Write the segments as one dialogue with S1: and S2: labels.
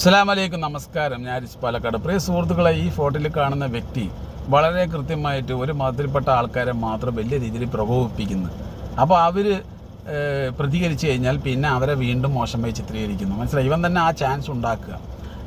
S1: അസ്സലാമു അലൈക്കും, നമസ്കാരം. ഞാൻ അരിസ് പാലക്കാട്. പ്രിയ സുഹൃത്തുക്കളെ, ഈ ഫോട്ടോയിൽ കാണുന്ന വ്യക്തി വളരെ കൃത്യമായിട്ട് ഒരു മതത്തിൽപ്പെട്ട ആൾക്കാരെ മാത്രം വലിയ രീതിയിൽ പ്രകോപിപ്പിക്കുന്നു. അപ്പോൾ അവർ പ്രതികരിച്ചു കഴിഞ്ഞാൽ പിന്നെ അവരെ വീണ്ടും മോശമായി ചിത്രീകരിക്കുന്നു. മനസ്സിലായി? ഇവൻ തന്നെ ആ ചാൻസ് ഉണ്ടാക്കുക.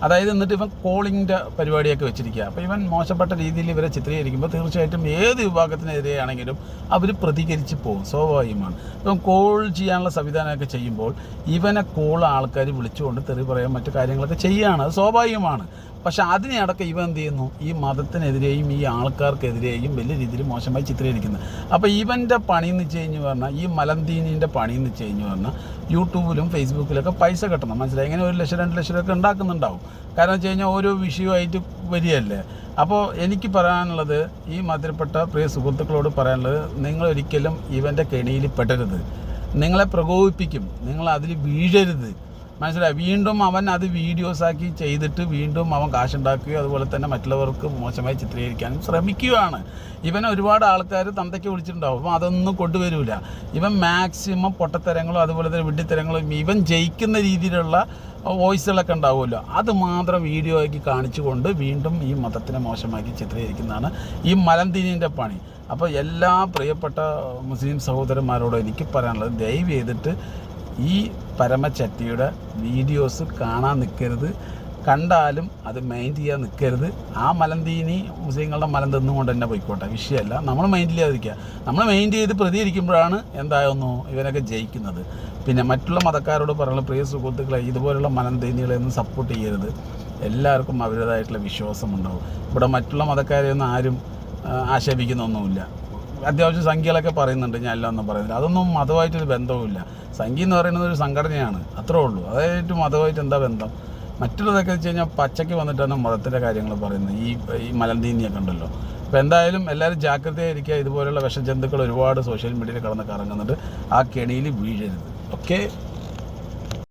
S1: അതായത് എന്നിട്ട് ഇവൻ കോളിങ്ങിൻ്റെ പരിപാടിയൊക്കെ വെച്ചിരിക്കുക. അപ്പോൾ ഇവൻ മോശപ്പെട്ട രീതിയിൽ ഇവരെ ചിത്രീകരിക്കുമ്പോൾ തീർച്ചയായിട്ടും ഏത് വിഭാഗത്തിനെതിരെയാണെങ്കിലും അവർ പ്രതികരിച്ച് പോകും, സ്വാഭാവികമാണ്. ഇപ്പം കോൾ ചെയ്യാനുള്ള സംവിധാനമൊക്കെ ചെയ്യുമ്പോൾ ഇവനെ കോൾ ആൾക്കാർ വിളിച്ചുകൊണ്ട് തെറി പറയാൻ മറ്റു കാര്യങ്ങളൊക്കെ ചെയ്യുകയാണ്, അത് സ്വാഭാവികമാണ്. പക്ഷെ അതിനെയടക്കം ഇവൻ എന്ത് ചെയ്യുന്നു? ഈ മതത്തിനെതിരെയും ഈ ആൾക്കാർക്കെതിരെയും വലിയ രീതിയിൽ മോശമായി ചിത്രീകരിക്കുന്നത്. അപ്പോൾ ഇവൻ്റെ പണിയെന്ന് വെച്ച് കഴിഞ്ഞ് പറഞ്ഞാൽ, ഈ മലന്തീനിൻ്റെ പണിയെന്ന് വെച്ച് കഴിഞ്ഞ് പറഞ്ഞാൽ യൂട്യൂബിലും ഫേസ്ബുക്കിലൊക്കെ പൈസ കിട്ടണം. മനസ്സിലായി? ഇങ്ങനെ 1 ലക്ഷം 2 ലക്ഷം രൂപയൊക്കെ ഉണ്ടാക്കുന്നുണ്ടാവും. കാരണം വെച്ച് കഴിഞ്ഞാൽ ഓരോ വിഷയമായിട്ട് വരികയല്ലേ. അപ്പോൾ എനിക്ക് പറയാനുള്ളത്, ഈ മതത്തിൽപ്പെട്ട പ്രിയ സുഹൃത്തുക്കളോട് പറയാനുള്ളത്, നിങ്ങളൊരിക്കലും ഇവൻ്റെ കെണിയിൽ പെടരുത്. നിങ്ങളെ പ്രകോപിപ്പിക്കും, നിങ്ങൾ അതിൽ വീഴരുത്. മനസ്സിലായി? വീണ്ടും അവൻ അത് വീഡിയോസാക്കി ചെയ്തിട്ട് വീണ്ടും അവൻ കാശുണ്ടാക്കുകയും അതുപോലെ തന്നെ മറ്റുള്ളവർക്ക് മോശമായി ചിത്രീകരിക്കാനും ശ്രമിക്കുകയാണ്. ഇവൻ ഒരുപാട് ആൾക്കാർ തന്തയ്ക്ക് വിളിച്ചിട്ടുണ്ടാവും. അപ്പം അതൊന്നും കൊണ്ടുവരില്ല. ഇവൻ മാക്സിമം പൊട്ടത്തരങ്ങളും അതുപോലെ തന്നെ വിഡ്ഢിത്തരങ്ങളും ഇവൻ ജയിക്കുന്ന രീതിയിലുള്ള വോയിസുകളൊക്കെ ഉണ്ടാവുമല്ലോ, അത് മാത്രം വീഡിയോ ആക്കി കാണിച്ചുകൊണ്ട് വീണ്ടും ഈ മതത്തിനെ മോശമാക്കി ചിത്രീകരിക്കുന്നതാണ് ഈ മലന്തീനിൻ്റെ പണി. അപ്പോൾ എല്ലാ പ്രിയപ്പെട്ട മുസ്ലിം സഹോദരന്മാരോടും എനിക്ക് പറയാനുള്ളത്, ദയവ് ചെയ്തിട്ട് ഈ പരമച്ചറ്റിയുടെ വീഡിയോസ് കാണാൻ നിൽക്കരുത്. കണ്ടാലും അത് മൈൻഡ് ചെയ്യാൻ നിൽക്കരുത്. ആ മലന്തീനി മുസ്ലിങ്ങളുടെ മലം തിന്നുകൊണ്ട് തന്നെ പോയിക്കോട്ടെ, വിഷയമല്ല. നമ്മൾ മൈൻഡ് ചെയ്യാതിരിക്കുക. നമ്മൾ മൈൻഡ് ചെയ്ത് പ്രതികരിക്കുമ്പോഴാണ് എന്തായൊന്നു ഇവനൊക്കെ ജയിക്കുന്നത്. പിന്നെ മറ്റുള്ള മതക്കാരോട് പറയുന്ന പ്രിയ സുഹൃത്തുക്കളെ, ഇതുപോലുള്ള മലന്തീനികളെയൊന്നും സപ്പോർട്ട് ചെയ്യരുത്. എല്ലാവർക്കും അവരുടേതായിട്ടുള്ള വിശ്വാസമുണ്ടാവും. ഇവിടെ മറ്റുള്ള മതക്കാരെയൊന്നും ആരും ആക്ഷേപിക്കുന്നൊന്നുമില്ല. അത്യാവശ്യം സംഖ്യകളൊക്കെ പറയുന്നുണ്ട്, ഞാൻ എല്ലാം ഒന്നും പറയുന്നില്ല. അതൊന്നും മതമായിട്ടൊരു ബന്ധവുമില്ല. സംഖ്യ എന്ന് പറയുന്നത് ഒരു സംഘടനയാണ്, അത്രേ ഉള്ളൂ. അതായിട്ട് മതമായിട്ട് എന്താ ബന്ധം? മറ്റുള്ളതൊക്കെ വെച്ച് കഴിഞ്ഞാൽ പച്ചയ്ക്ക് വന്നിട്ടാണ് മതത്തിൻ്റെ കാര്യങ്ങൾ പറയുന്നത്. ഈ മലന്തീനിയൊക്കെ ഉണ്ടല്ലോ. അപ്പോൾ എന്തായാലും എല്ലാവരും ജാഗ്രതയായിരിക്കുക. ഇതുപോലെയുള്ള വിഷജന്തുക്കൾ ഒരുപാട് സോഷ്യൽ മീഡിയയിൽ കടന്ന് കറങ്ങുന്നുണ്ട്. ആ കെണിയിൽ വീഴരുത്. ഓക്കെ.